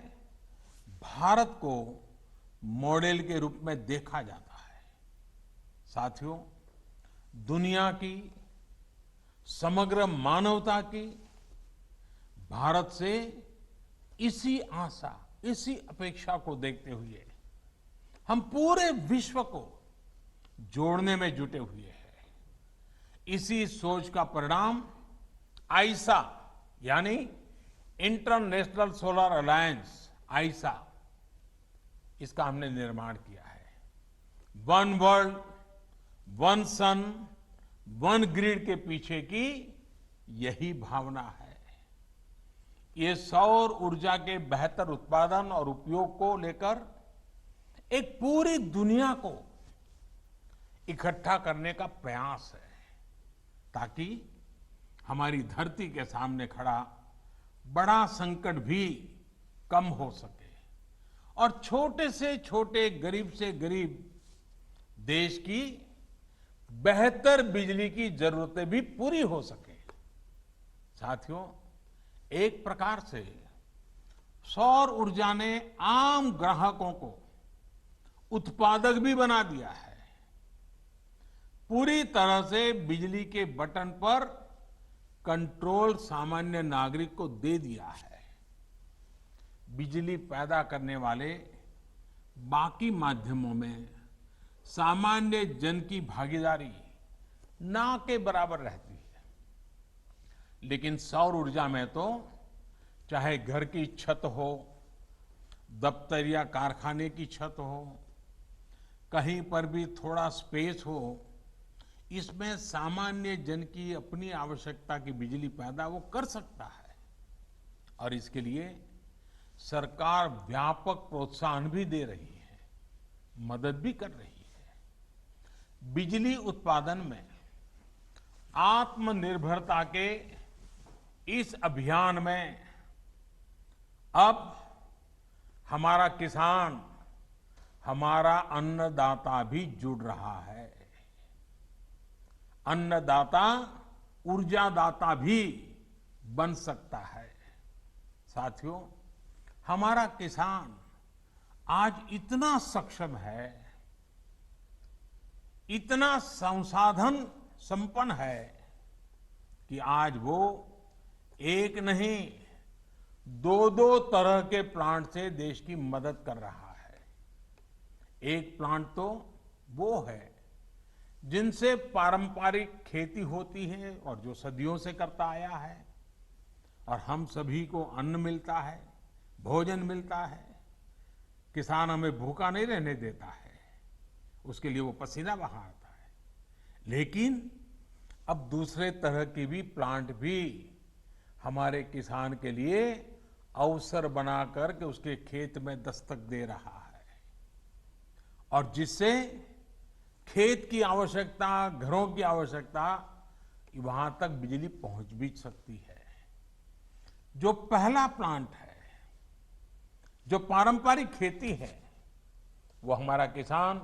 [SPEAKER 3] भारत को मॉडल के रूप में देखा जाता है। साथियों, दुनिया की, समग्र मानवता की भारत से इसी आशा, इसी अपेक्षा को देखते हुए हम पूरे विश्व को जोड़ने में जुटे हुए हैं। इसी सोच का परिणाम आईसा यानी इंटरनेशनल सोलर अलायंस, आईसा, इसका हमने निर्माण किया है। वन वर्ल्ड, वन सन, वन ग्रिड के पीछे की यही भावना है। ये सौर ऊर्जा के बेहतर उत्पादन और उपयोग को लेकर एक पूरी दुनिया को इकट्ठा करने का प्रयास है, ताकि हमारी धरती के सामने खड़ा बड़ा संकट भी कम हो सके और छोटे से छोटे, गरीब से गरीब देश की बेहतर बिजली की जरूरतें भी पूरी हो सके। साथियों, एक प्रकार से सौर ऊर्जा ने आम ग्राहकों को उत्पादक भी बना दिया है। पूरी तरह से बिजली के बटन पर कंट्रोल सामान्य नागरिक को दे दिया है। बिजली पैदा करने वाले बाकी माध्यमों में सामान्य जन की भागीदारी ना के बराबर रहती है, लेकिन सौर ऊर्जा में तो चाहे घर की छत हो, दफ्तर या कारखाने की छत हो, कहीं पर भी थोड़ा स्पेस हो, इसमें सामान्य जन की अपनी आवश्यकता की बिजली पैदा वो कर सकता है। और इसके लिए सरकार व्यापक प्रोत्साहन भी दे रही है, मदद भी कर रही है। बिजली उत्पादन में आत्मनिर्भरता के इस अभियान में अब हमारा किसान, हमारा अन्नदाता भी जुड़ रहा है। अन्नदाता ऊर्जादाता भी बन सकता है। साथियों, हमारा किसान आज इतना सक्षम है, इतना संसाधन संपन्न है कि आज वो एक नहीं, दो तरह के प्लांट से देश की मदद कर रहा है। एक प्लांट तो वो है जिनसे पारंपरिक खेती होती है और जो सदियों से करता आया है, और हम सभी को अन्न मिलता है, भोजन मिलता है। किसान हमें भूखा नहीं रहने देता है, उसके लिए वो पसीना बहाता है। लेकिन अब दूसरे तरह की भी प्लांट भी हमारे किसान के लिए अवसर बनाकर के उसके खेत में दस्तक दे रहा है, और जिससे खेत की आवश्यकता, घरों की आवश्यकता, वहां तक बिजली पहुंच भी सकती है। जो पहला प्लांट है, जो पारंपरिक खेती है, वो हमारा किसान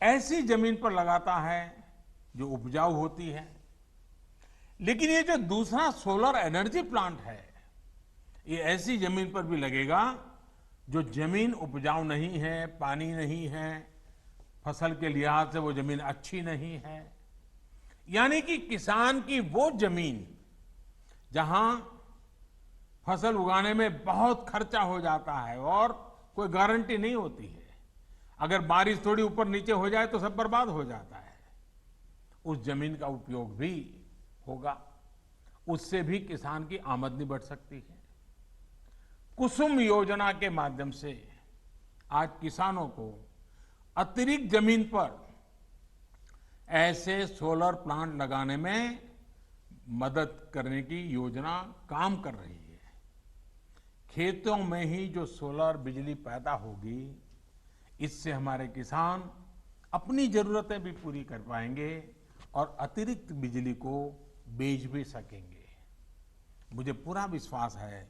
[SPEAKER 3] ऐसी जमीन पर लगाता है जो उपजाऊ होती है। लेकिन ये जो दूसरा सोलर एनर्जी प्लांट है, ये ऐसी जमीन पर भी लगेगा जो जमीन उपजाऊ नहीं है, पानी नहीं है, फसल के लिहाज से वो जमीन अच्छी नहीं है। यानी कि किसान की वो जमीन जहां फसल उगाने में बहुत खर्चा हो जाता है और कोई गारंटी नहीं होती है, अगर बारिश थोड़ी ऊपर नीचे हो जाए तो सब बर्बाद हो जाता है, उस जमीन का उपयोग भी होगा, उससे भी किसान की आमदनी बढ़ सकती है। कुसुम योजना के माध्यम से आज किसानों को अतिरिक्त जमीन पर ऐसे सोलर प्लांट लगाने में मदद करने की योजना काम कर रही है। खेतों में ही जो सोलर बिजली पैदा होगी, इससे हमारे किसान अपनी जरूरतें भी पूरी कर पाएंगे और अतिरिक्त बिजली को बेच भी सकेंगे। मुझे पूरा विश्वास है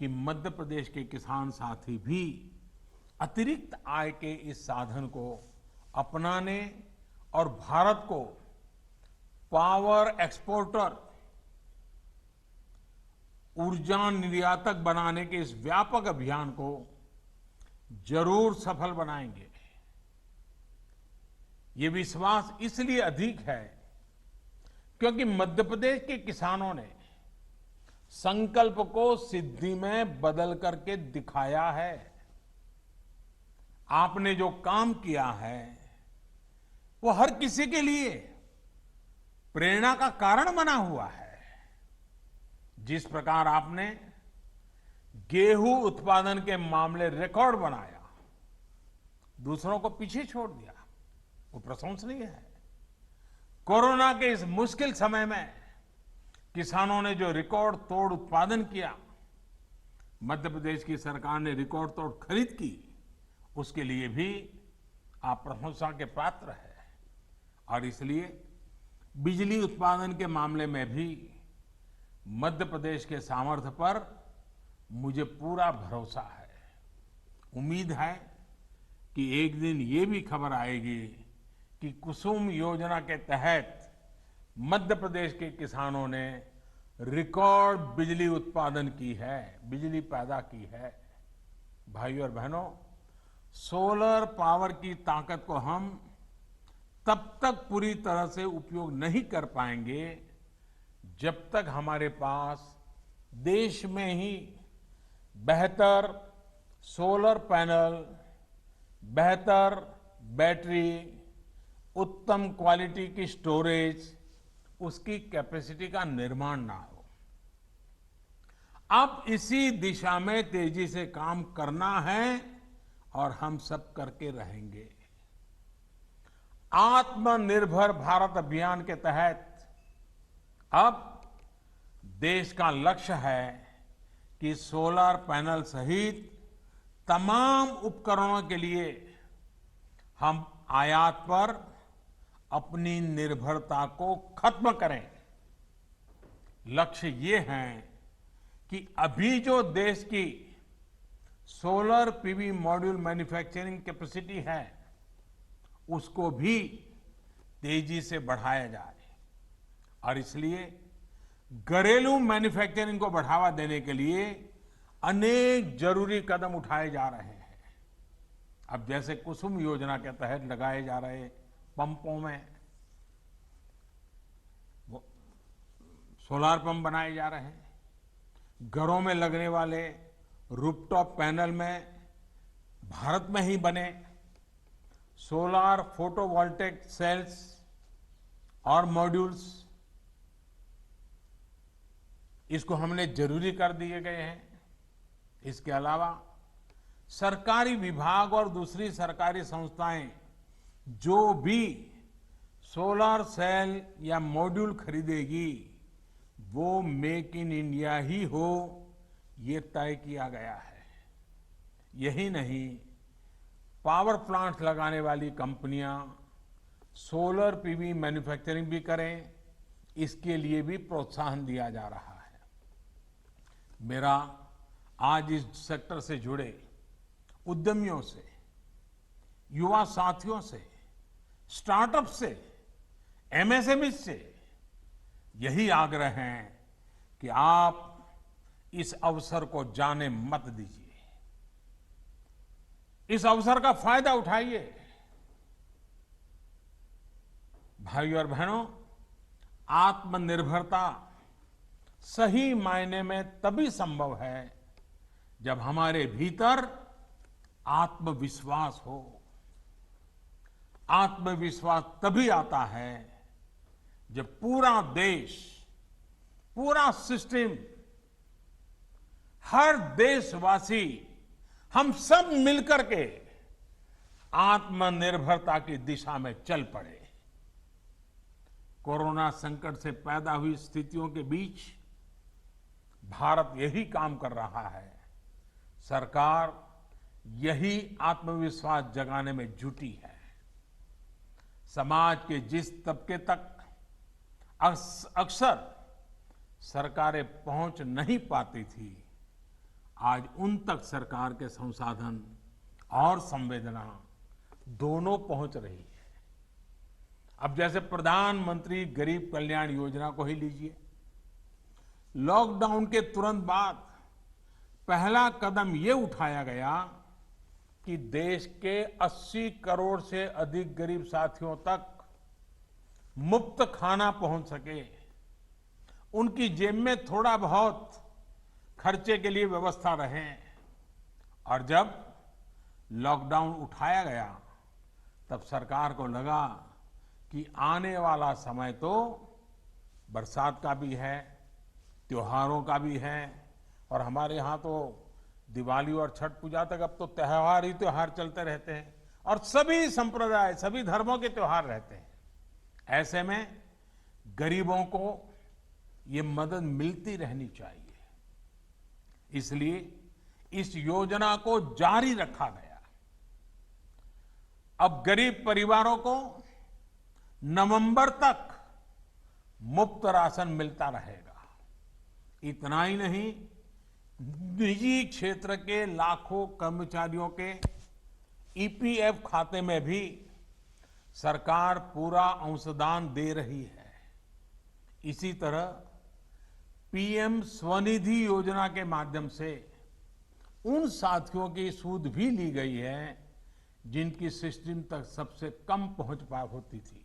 [SPEAKER 3] कि मध्य प्रदेश के किसान साथी भी अतिरिक्त आय के इस साधन को अपनाने और भारत को पावर एक्सपोर्टर, ऊर्जा निर्यातक बनाने के इस व्यापक अभियान को जरूर सफल बनाएंगे। ये विश्वास इसलिए अधिक है क्योंकि मध्य प्रदेश के किसानों ने संकल्प को सिद्धि में बदल करके दिखाया है। आपने जो काम किया है वो हर किसी के लिए प्रेरणा का कारण बना हुआ है। जिस प्रकार आपने गेहूं उत्पादन के मामले रिकॉर्ड बनाया, दूसरों को पीछे छोड़ दिया, वो प्रशंसनीय है। कोरोना के इस मुश्किल समय में किसानों ने जो रिकॉर्ड तोड़ उत्पादन किया, मध्य प्रदेश की सरकार ने रिकॉर्ड तोड़ खरीद की, उसके लिए भी आप प्रशंसा के पात्र हैं। और इसलिए बिजली उत्पादन के मामले में भी मध्य प्रदेश के सामर्थ्य पर मुझे पूरा भरोसा है। उम्मीद है कि एक दिन ये भी खबर आएगी कि कुसुम योजना के तहत मध्य प्रदेश के किसानों ने रिकॉर्ड बिजली उत्पादन की है, बिजली पैदा की है। भाइयों और बहनों, सोलर पावर की ताकत को हम तब तक पूरी तरह से उपयोग नहीं कर पाएंगे जब तक हमारे पास देश में ही बेहतर सोलर पैनल, बेहतर बैटरी, उत्तम क्वालिटी की स्टोरेज, उसकी कैपेसिटी का निर्माण ना हो। अब इसी दिशा में तेजी से काम करना है और हम सब करके रहेंगे। आत्मनिर्भर भारत अभियान के तहत अब देश का लक्ष्य है कि सोलर पैनल सहित तमाम उपकरणों के लिए हम आयात पर अपनी निर्भरता को खत्म करें। लक्ष्य ये है कि अभी जो देश की solar PV module manufacturing capacity है, उसको भी तेजी से बढ़ाया जाए और इसलिए घरेलू मैन्युफैक्चरिंग को बढ़ावा देने के लिए अनेक जरूरी कदम उठाए जा रहे हैं। अब जैसे कुसुम योजना के तहत लगाए जा रहे पंपों में सोलार पंप बनाए जा रहे हैं, घरों में लगने वाले रूफटॉप पैनल में भारत में ही बने सोलार फोटोवोल्टेक सेल्स और मॉड्यूल्स, इसको हमने जरूरी कर दिए गए हैं। इसके अलावा सरकारी विभाग और दूसरी सरकारी संस्थाएं जो भी सोलर सेल या मॉड्यूल खरीदेगी वो मेक इन इंडिया ही हो, ये तय किया गया है। यही नहीं, पावर प्लांट लगाने वाली कंपनियां सोलर पीवी मैन्युफैक्चरिंग भी करें, इसके लिए भी प्रोत्साहन दिया जा रहा है। मेरा आज इस सेक्टर से जुड़े उद्यमियों से, युवा साथियों से, स्टार्टअप से, एमएसएमई से यही आग्रह है कि आप इस अवसर को जाने मत दीजिए, इस अवसर का फायदा उठाइए। भाइयों और बहनों, आत्मनिर्भरता सही मायने में तभी संभव है जब हमारे भीतर आत्मविश्वास हो। आत्मविश्वास तभी आता है जब पूरा देश, पूरा सिस्टम, हर देशवासी, हम सब मिलकर के आत्मनिर्भरता की दिशा में चल पड़े। कोरोना संकट से पैदा हुई स्थितियों के बीच भारत यही काम कर रहा है। सरकार यही आत्मविश्वास जगाने में जुटी है। समाज के जिस तबके तक अक्सर सरकारें पहुंच नहीं पाती थी, आज उन तक सरकार के संसाधन और संवेदना दोनों पहुंच रही है। अब जैसे प्रधानमंत्री गरीब कल्याण योजना को ही लीजिए। लॉकडाउन के तुरंत बाद पहला कदम ये उठाया गया कि देश के 80 करोड़ से अधिक गरीब साथियों तक मुफ्त खाना पहुंच सके, उनकी जेब में थोड़ा बहुत खर्चे के लिए व्यवस्था रहे। और जब लॉकडाउन उठाया गया तब सरकार को लगा कि आने वाला समय तो बरसात का भी है, त्योहारों का भी है, और हमारे यहाँ तो दिवाली और छठ पूजा तक अब तो त्योहार ही त्योहार चलते रहते हैं और सभी संप्रदाय, सभी धर्मों के त्योहार रहते हैं। ऐसे में गरीबों को ये मदद मिलती रहनी चाहिए, इसलिए इस योजना को जारी रखा गया। अब गरीब परिवारों को नवंबर तक मुफ्त राशन मिलता रहेगा। इतना ही नहीं, निजी क्षेत्र के लाखों कर्मचारियों के ईपीएफ खाते में भी सरकार पूरा अंशदान दे रही है। इसी तरह पीएम स्वनिधि योजना के माध्यम से उन साथियों की सूद भी ली गई है जिनकी सिस्टम तक सबसे कम पहुंच होती थी।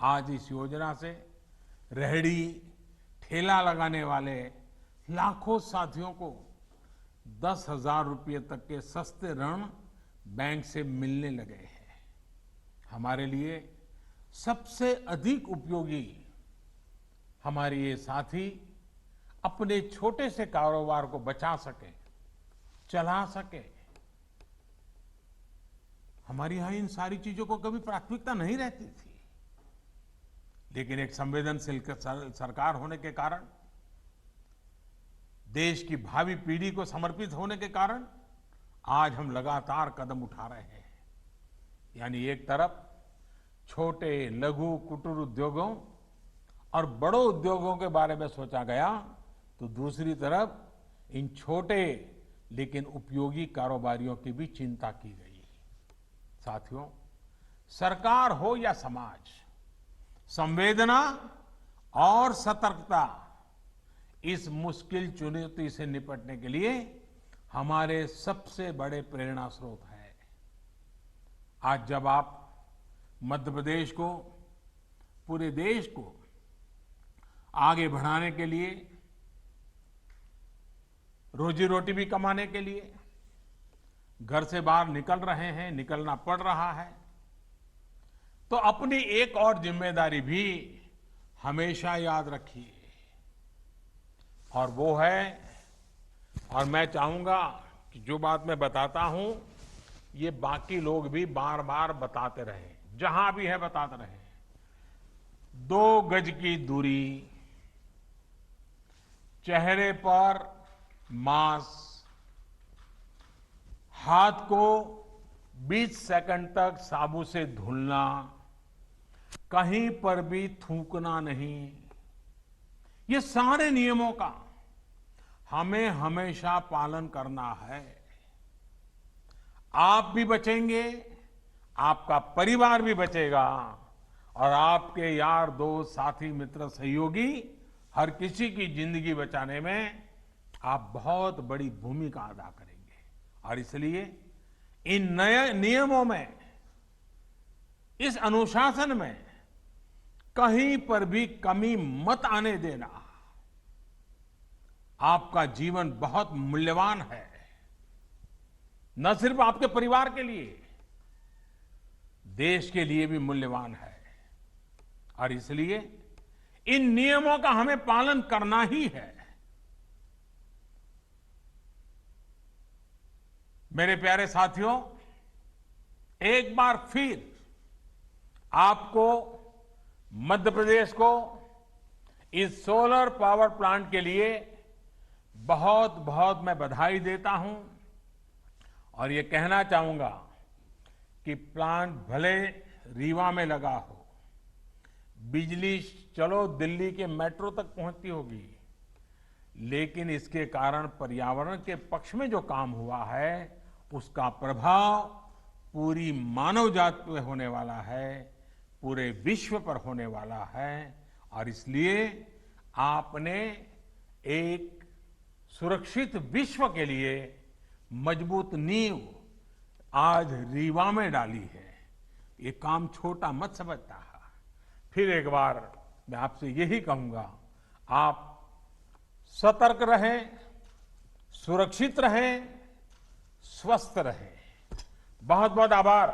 [SPEAKER 3] आज इस योजना से रेहड़ी, ठेला लगाने वाले लाखों साथियों को 10,000 रुपये तक के सस्ते ऋण बैंक से मिलने लगे हैं। हमारे लिए सबसे अधिक उपयोगी हमारे ये साथी अपने छोटे से कारोबार को बचा सके, चला सके। हमारे यहां इन सारी चीजों को कभी प्राथमिकता नहीं रहती थी, लेकिन एक संवेदनशील सरकार होने के कारण, देश की भावी पीढ़ी को समर्पित होने के कारण आज हम लगातार कदम उठा रहे हैं। यानी एक तरफ छोटे लघु कुटीर उद्योगों और बड़े उद्योगों के बारे में सोचा गया, तो दूसरी तरफ इन छोटे लेकिन उपयोगी कारोबारियों की भी चिंता की गई। साथियों, सरकार हो या समाज, संवेदना और सतर्कता इस मुश्किल चुनौती से निपटने के लिए हमारे सबसे बड़े प्रेरणा स्रोत है। आज जब आप मध्य प्रदेश को, पूरे देश को आगे बढ़ाने के लिए, रोजी रोटी भी कमाने के लिए घर से बाहर निकल रहे हैं, निकलना पड़ रहा है, तो अपनी एक और जिम्मेदारी भी हमेशा याद रखिए, और वो है, और मैं चाहूंगा कि जो बात मैं बताता हूं ये बाकी लोग भी बार बार बताते रहें, जहां भी है बताते रहें। 2 गज की दूरी, चेहरे पर मास्क, हाथ को 20 सेकंड तक साबुन से धुलना, कहीं पर भी थूकना नहीं, ये सारे नियमों का हमें हमेशा पालन करना है। आप भी बचेंगे, आपका परिवार भी बचेगा, और आपके यार दोस्त साथी मित्र सहयोगी हर किसी की जिंदगी बचाने में आप बहुत बड़ी भूमिका अदा करेंगे। और इसलिए इन नए नियमों में, इस अनुशासन में कहीं पर भी कमी मत आने देना। आपका जीवन बहुत मूल्यवान है, न सिर्फ आपके परिवार के लिए, देश के लिए भी मूल्यवान है। और इसलिए इन नियमों का हमें पालन करना ही है। मेरे प्यारे साथियों, एक बार फिर आपको, मध्य प्रदेश को इस सोलर पावर प्लांट के लिए बहुत बहुत मैं बधाई देता हूं, और ये कहना चाहूंगा कि प्लांट भले रीवा में लगा हो, बिजली चलो दिल्ली के मेट्रो तक पहुंचती होगी, लेकिन इसके कारण पर्यावरण के पक्ष में जो काम हुआ है उसका प्रभाव पूरी मानव जाति पे होने वाला है, पूरे विश्व पर होने वाला है। और इसलिए आपने एक सुरक्षित विश्व के लिए मजबूत नींव आज रीवा में डाली है। ये काम छोटा मत समझता। फिर एक बार मैं आपसे यही कहूंगा, आप सतर्क रहें, सुरक्षित रहें, स्वस्थ रहें। बहुत बहुत आभार।